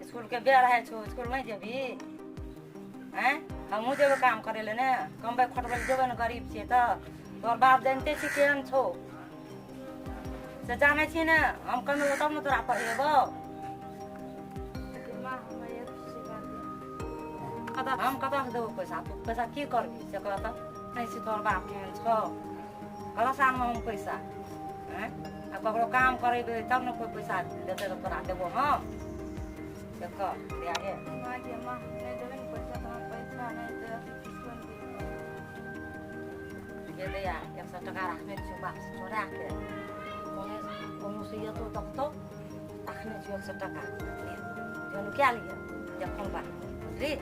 School के बेर है छो स्कूल नहीं जेबी हैं हमहू जेबे काम करे ले ने कमबे खटबे जेबे न गरीब छिए त तोर बाप जानते छी केहन छो से जाने छी ने हम कमे तब न तोरा पढ़ेबो हम कतऽ से देबो पैसा तू पैसा की करबी से कह त नहीं छी तोर बाप केहन छो कला साल में हम पैसा हैं अब ककरो काम करेबे तब न कोई पैसा देते तो तोरा देबो हम देख ले आगे माँ जी माँ नहीं देवे न पैसा तो पैसा नहीं दे ये ले यार 100 टका रखने छी बाप से चोरा के कोनो से ये तो तब तो रखने छी 100 टका जोन क्या लिया देखो बा रे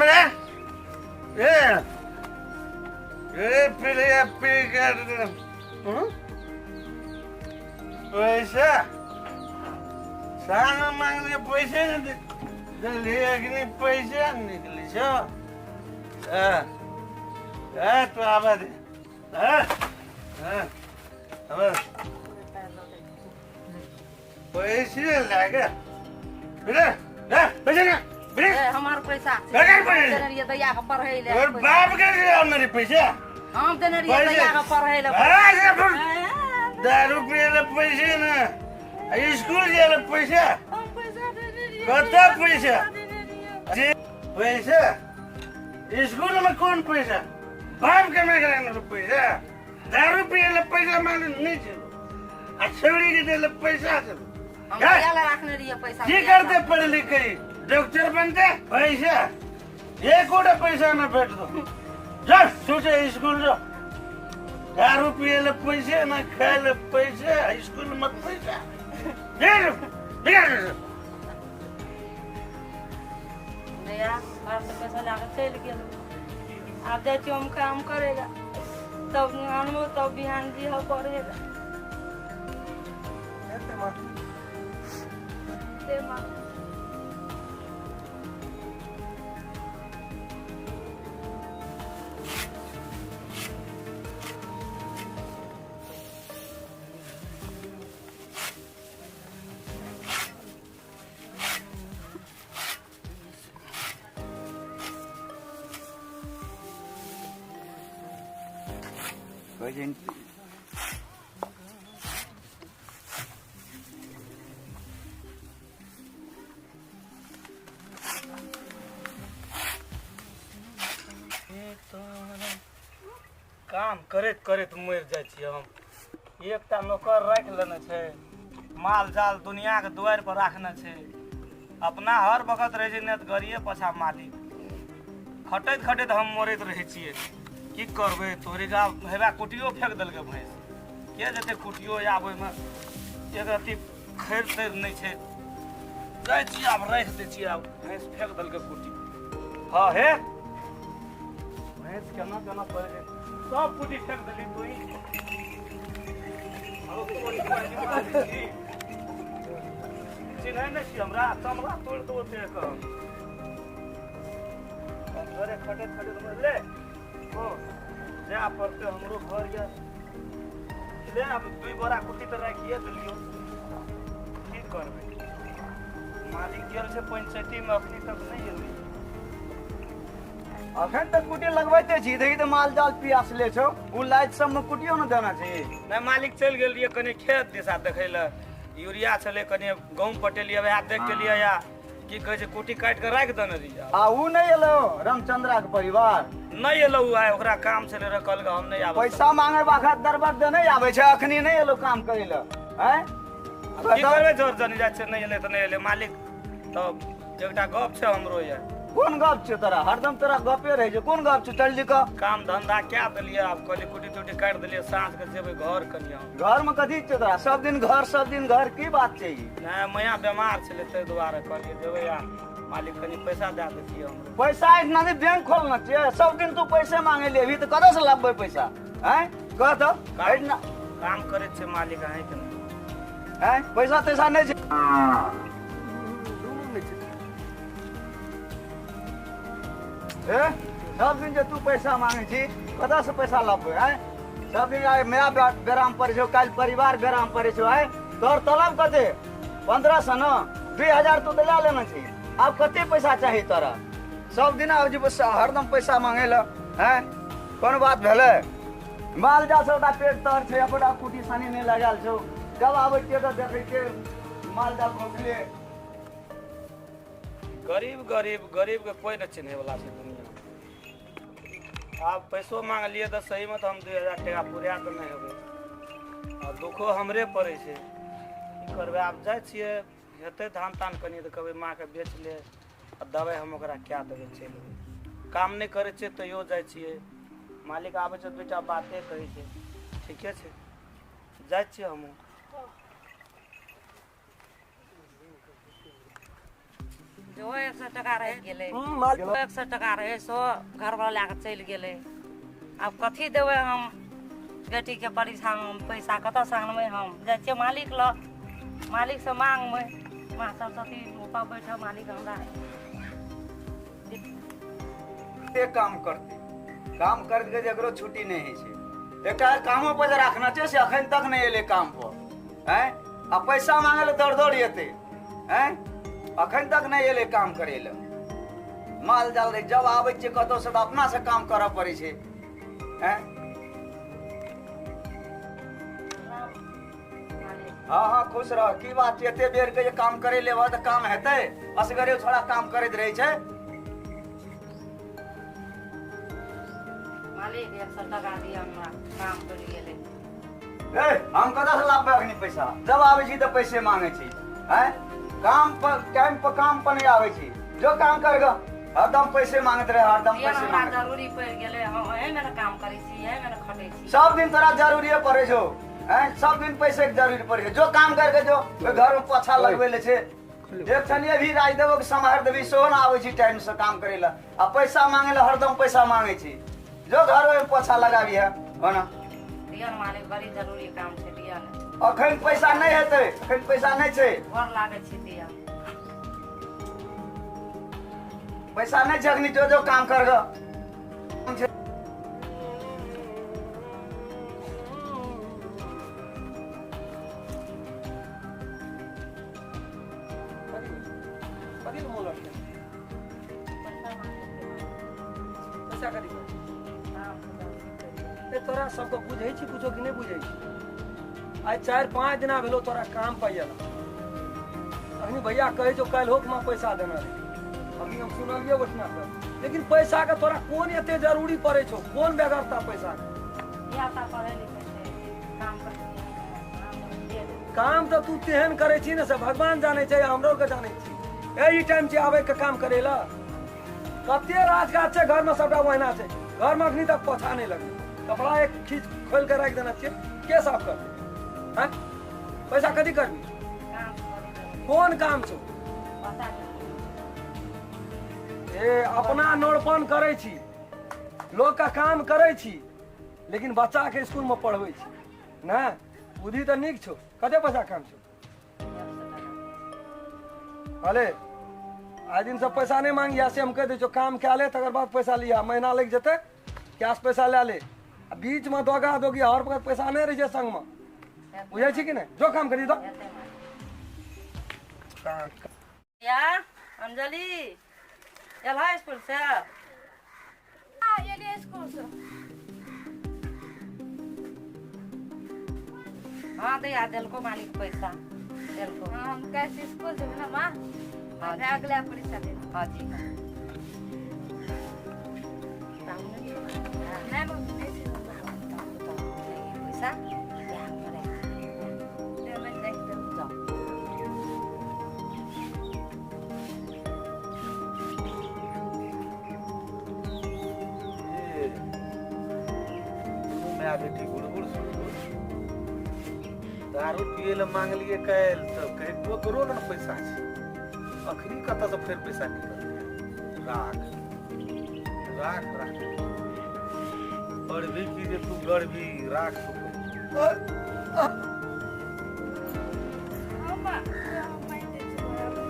मेरा ये पीले पी कर पैसा साना मांगले पैसे नहीं पैसा निकली छो तू आवा दे पैसे लागे पैसे हमार पैसा पैसा दैया के पढ़े ले और बाप के मेरे पैसे हम देने रिया दैया के पढ़े ले दारू पिए पैसे ना स्कूल जाए पैसा कता पैसा पैसा स्कूल में कौन पैसा बाप के में पैसा दारू पिए पैसा मांगे नहीं चलो छेड़ी के दे पैसा चलो रखने रिया पैसा की करते पढ़े लिखे डॉक्टर बनते पैसा एक कोटा पैसा ना बैठ दो जा सोचे स्कूल जो दारू पिए पैसे ना खाए पैसे स्कूल मत पैसा नया घर से पैसा लाके चल गेल अब जाए हम काम करेगा तब आनबो तब बिहान जी हो पढ़ेगा दे माँ काम करैत करैत मर जाइ छी हम एकटा नौकर राख लेने छै माल जाल दुनिया के दुआर पर राखने छै अपना हर वक्त रहे छै ने गरिए पछा मालिक खटैत खटैत हम मरैत रहे छियै की करबै तोरे गाँव हेबा कुटियो फेंक देलकै भैंस के जेतै कुटियो आबै में एक रत्ती खैर तैर नहीं छै जाइ छी आब राख दै छी आब भैंस फेंक देलकै कुटी हाँ हे भैंस केना केना करे सब कुटी फेंक देली तू चिन्है नहीं छी हमरा चमड़ा तोड़ दो ते घरे खटैत खटैत ले ओ जा पड़ते हमरो घर या ले अब 2 बोरा कुटी तो राखिए दिलियो की करबै मालिक गेल छै पंचायती में अखनी तक नहीं एलै अखन तक कुटी लगबैते छी देखी तो माल जाल पियास ले छो उ लाइट सब में कुटियो न देना छै नहीं मालिक चल गेल रहिए कने खेत दिशा देखै ल यूरिया छले कने गहूम पटेलिए वह देख के लिए या की कहे छै कुटी काट के राख देने रहिए आ उ नहीं एलो रामचंद्रा के परिवार नहीं एलो आय ओकरा काम छले रखल के हम नहीं आबै पैसा मांगे बाखत दरबार दे नहीं आबै छै अखनी नहीं एलो काम करै ल हैं की करबै जोर जनी जाय छै नहीं एले त नहीं एले मालिक तो एकटा गप छै हमरो या कोन गप छै तोरा हरदम तोरा गपे रहे छै कोन गप छै चल जी का काम धंधा क्या दिलिए आप कहली कुटी टूटी काट दिलिए साँझ के जेबै घर कनिया घर में कथी छै तोरा सब दिन घर की बात छै ई नहीं मैया बीमार छले ते दुआरे कहलिए जेबै या मालिक कनी पैसा दे देतिए हमरो पैसा इतना नहीं बैंक खोलना चाहिए सब दिन तू पैसे मांगे लेबी तो कतऽ से लाबबै पैसा हैं कह तो काम करे छै मालिक अहीं के हैं पैसा तैसा नहीं छै सब दिन जे तू पैसा मांगे छी कतऽ से पैसा लाबबै हैं सब दिन आइ माय बेराम पड़े छौ काल्हि परिवार बेराम पड़े छौ आइ तोहर तलब कते 1500 न 2000 तो दिला लेना चाहिए। अब कते पैसा चाहिए तोरा? सब दिन आब जी हरदम पैसा मांगे ला हैं? कौन बात भेले? माल जाल सबटा पेट तर छै, अपना कुटी सानी नहीं लगाल छौ। जब आबै छियै तऽ देखै छियै माल जाल भोगले। गरीब गरीब गरीब के कोई न चिन्हे वाला छै दुनिया। आप पैसो मांग लिए तो सही में तो हम 2000 टका पूरा तो नहीं होबे। आ दुखो हमरे पड़े छै, की करबे? आप जाय छियै हेतै धान तान कनी तो कहबै माँ के बेच ले आ दवाई हम ओकरा क्या देबै चलि अयबै। काम नहीं करे छियै तैयो जाय छियै, मालिक आबै छै दूटा बाते कहै छै, ठीके छै जाय छियै हमहूँ। जो 100 टका रह गेलै, 100 टका रहे सो घरवाला लए कऽ चलि गेलै। आब कथी देबै हम बेटीके परीक्षा में? पैसा कतऽ से आनबै हम? जाइ छियै मालिक लग, मालिक से मांगबै। माँ सरस्वती ऊपर बैठा मालिक हमरा एक काम करते, काम करके जकरो छुट्टी नहीं है छै। एकटा कामो पर रखना चाहिए से अखन तक नहीं एले काम पर हैं? आ पैसा मांगे ले दौड़ दौड़ एते हैं? अखन तक नहीं एले काम करे ले। माल जाल रे जब आबै छै कतौ से तऽ अपना से काम करऽ पड़ै छै हैं? हाँ हाँ खुश रह। की बात छै? एते बेर के जे काम करे लेबऽ तऽ काम हेतै? असगरे थोड़ा काम करैत रहै छै। मालिक 100 टका दिया हमरा, काम करि गेलै। ए हम कतऽ से लाबबै अखनी पैसा? जब आबै छी तऽ पैसे मांगे छी हैं? काम पर टाइम पर काम पर नहीं आवे छी। जो काम कर ग हरदम पैसे मांगत रहे, हरदम ये पैसे हमरा मांगत। जरूरी पड़ि गेलै, हम एहि में काम करै छी, एहि में खटै छी। सब दिन तोरा जरूरी पड़े छो हैं? सब दिन पैसे के जरूरी पड़े छै। जो काम करके जो घर में पोछा लगबै ले छै। एक छलिए भी राज देबो के सम्हार देबी सेहो ना आबै छी टाइम से काम करे ला। आ पैसा मांगे ला हरदम पैसा मांगे छी। जो घर में पोछा लगाबी है ना। दिया मालिक, बड़ी जरूरी काम छै, दिया ने। अखन पैसा नहीं हेतै, अखन पैसा नहीं छै। घर लागै छै दिया। पैसा नहीं छै अखनी, जो जो काम कर ग। पैसा कथी तोरा सबके बुझै छी कुछो कि नहीं बुझै छी? आइ 4-5 दिना भेलो तोरा काम पाइया। अखनी भैया कहे जो कल होक में पैसा देना रहे। अभी हम सुनलिए ओठना पर, लेकिन पैसा के तोरा कोन एते जरूरी पड़े छो? कोन बेगरता पैसा के? या ता पढ़े लिखे छै, काम करते काम तो तू तेहन करे छी ने से भगवान जाने छै, हमरो के जाने छी। एही टाइम से आवे के काम करेला कते राजगाट छै घर में, सबटा ओहिना छै। घर में अखनी तक पोछा नहीं लगे। कपड़ा एक खींच खोल के रख देना चाहिए, के साफ कर हैं? पैसा कथी करबी? कोन काम छो? ए अपना नोरपन करे छी, लोग का काम करे छी, लेकिन बच्चा के स्कूल में पढ़बै छी ना। बुद्धि तो नीक छो। कते पैसा काम छो? भले आज दिन से पैसा नहीं मांगिया से हम कह दे जो काम क्या ले तकर बाद पैसा लिया। महीना लग जते कैश पैसा ले ले। बीच में दोगा दोगी हर वक्त पैसा नहीं रही संग में, बुझे छी कि नहीं? जो काम करी दो। या अंजलि एला स्कूल से? हाँ ये लिए स्कूल से। हाँ दिया दिलको मालिक पैसा दिलको। हाँ हम कैसे स्कूल से ना माँ, हाँ जी। अगला परीक्षा देना। हाँ जी हाँ। नहीं मम्मी नहीं सी पैसा क्या करे? मैं देख दूँ। जाओ। मैं बेटी गुड़गुड़ दारू पिए ला मांग लिए कैल तो कहीं करो ना पैसा छै। अखनी कत से फिर पैसा निकल? राख राख राख पढ़बी की जे तू गढ़बी राख। अम्मा मैं देख दूँ।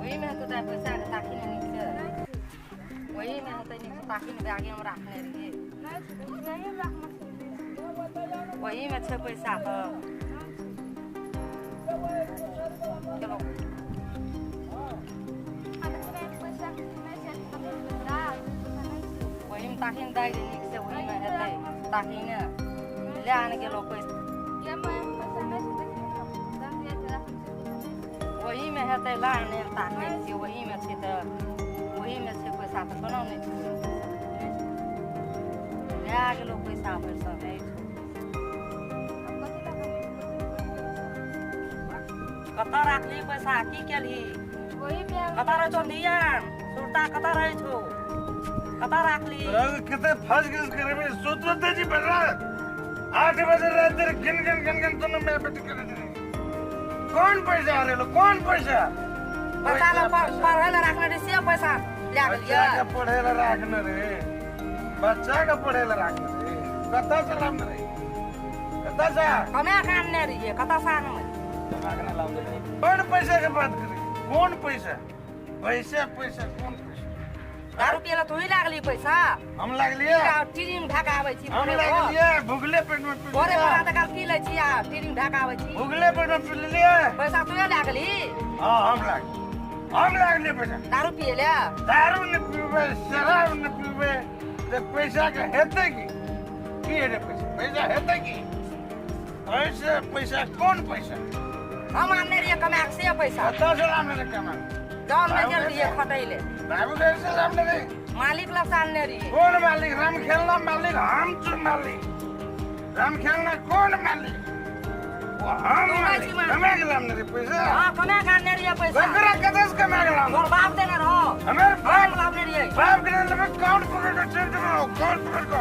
वही में तो दे पैसा के ताकि नहीं से वही में तो नहीं ताकि में आगे हम रखने रहिए वही में छे पैसा तो चलो वही में ताकि में दाई नहीं से वही में हेतै ताकि ने ले आने के लोग पैसा वही में हेतै लाने ताकि से वही में छे तो वही में छे पैसा तो कोनो नहीं छे ले आगे लोग पैसा पैसा नहीं कता राखली पैसा की केली कता रह छो दिया सुरता कता रह छो कता राखली कितने फंस गए इस घर में सोचते जी बेटा 8 बजे रात तेरे गिन तुमने मैं बेटी कर दी कौन पैसा आ रहे लो कौन पैसा पता ला पढ़े ला रखने रे से पैसा ले बच्चा लिया का पढ़े ला रखने रे बच्चा का पढ़े ला रखने रे कता सलाम रे कता सा कमे काम ने रे कता सान में कौन पैसा के बात करे कौन पैसा पैसा पैसा कौन पैसा 10 रुपया ला तू ही लागली पैसा हम लाग लिए टीरिंग ढाका आबै छी हम लाग लिए भुगले पेट में पी बोरे बड़ा त काल पी ले छी आ टीरिंग ढाका आबै छी भुगले पेट में पी लिए पैसा तू लागली हां हम लाग लिए पैसा 10 रुपया ले दारू न पीवे शराब न पीवे ते पैसा के हेते की रे पैसा हेते की पैसा कौन पैसा हम आने रे कमा से पैसा कता सलाम ने कमा जौन में गेल रे खटैले बाबू के सलाम ने मालिक ला सामने रे कौन मालिक राम खेलना मालिक हम चुन मालिक राम खेलना कौन मालिक वो हम मालिक कमा के लाम ने पैसा हां कमा खाने रे पैसा बकरा कदस कमा के लाम और बाप देने रहो हमें बाप लाने रे बाप के लिए काउंट पकड़ के चल जाओ काउंट पकड़ को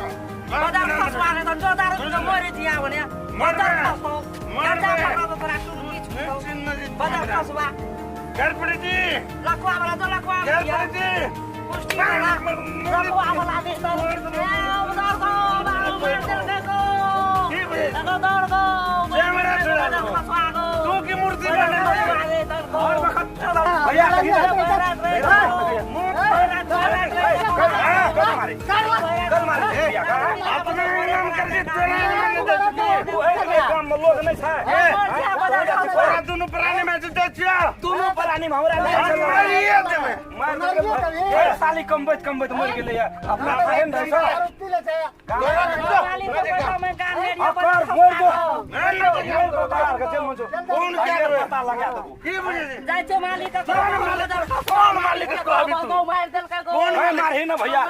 बड़ा फसवा ने तो जो दारू तो मोरे दिया बने मर बड़ा फसवा घर पड़ी जी लखवा वाला तो लखवा घर पड़ी जी पुष्टि वाला लखवा वाला दे तो उधर को मार दे को दौड़ को कैमरा चला तू की मूर्ति बने और वक्त भैया कल मारे अपने नाम कर दे काम लोग नहीं था दोनों प्राणी में जुटे छिया दोनों प्राणी में हमरा ले चल मार के साली कंबत मर गेले अपना बहन धसा कौन क्या पता लगा दो की बुझे जाय छे मालिक कौन मालिक को अभी तू मार देल का कौन मारही ना भैया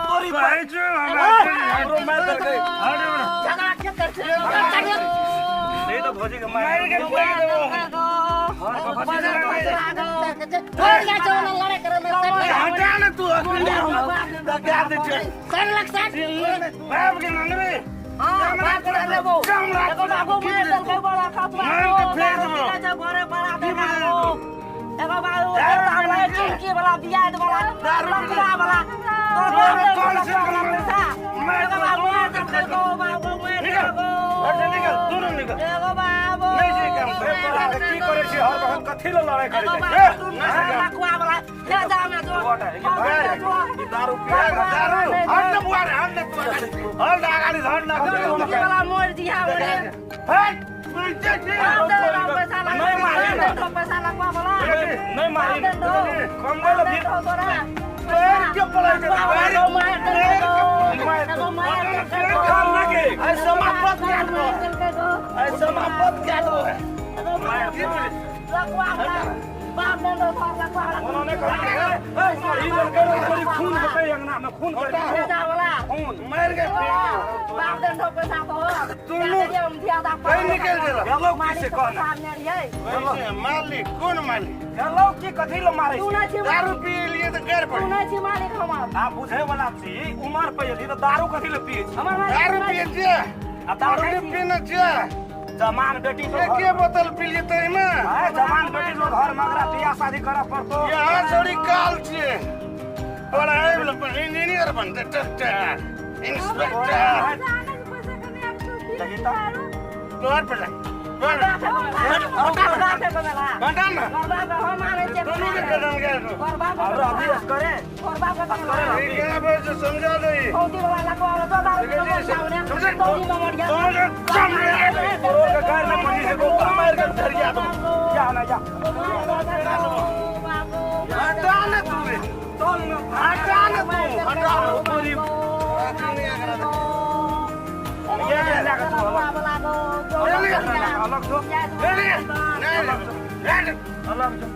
तोरी भाई जो हमरो मार दे गई झगड़ा के कर छे नहीं तो भौजी के मार के फेंक देबो हटा ना तू अकेले क्या दे छे बाप के ननवे हां बाप के देबो एगो बाबू मार देल के बड़ा खतवा मार के फेंक देबो घरे बड़ा बेटा एगो बाबू हमरा चिंकी वाला बियाह वाला लड़का वाला कौन से पैसा एगो बाबू मार देल के बाबू मार देल अच्छा निकल तू निकल एगो बाबू नहीं से काम की करे छी हर वक्त कथि ल लड़ाई करे छी लड़का वाला ले जा में जो दारू पिया दारू हट बुआ रे हट तू हट गाड़ी हट ना ये वाला मोड़ दिया बोले हट पैसा दे पैसा लगा नहीं मारे ना। पैसा लगवा बोला नहीं मारी कम बोल फिर क्यों पलाई के काम लगे ऐसा मत क्या दो ऐसा मत क्या दो उन्होंने कहा ये लड़के ने बड़ी खून बटे अंगना में खून कर खून मर गए कहीं निकल देला हेलो किसे कहना मालिक कौन मालिक हेलो की कथी लो मारे दारू पी लिए तो घर पर आप बुझे वाला छी उमर पे यदि तो दारू कथी ले पिए छी दारू पिए छे आ दारू दारू पीना छे जमान बेटी तो एक बोतल पी लिए तो में है जमान बेटी तो घर में अगर बियाह शादी करे पड़तो यहाँ थोड़ी काल छे पढ़ाई वाला इंजीनियर बनते डॉक्टर इंस्पेक्टर तोर पर घंटा ना दोनों के कदम गए तो और अभी करे क्या बोल समझा दो ये करोड़ का घर में पड़ी है को मार कर घर गया तुम जा ना जा हटा ना तू हटा ना तू हटा पूरी ये लगा तो अलग दो नहीं नहीं अलग दो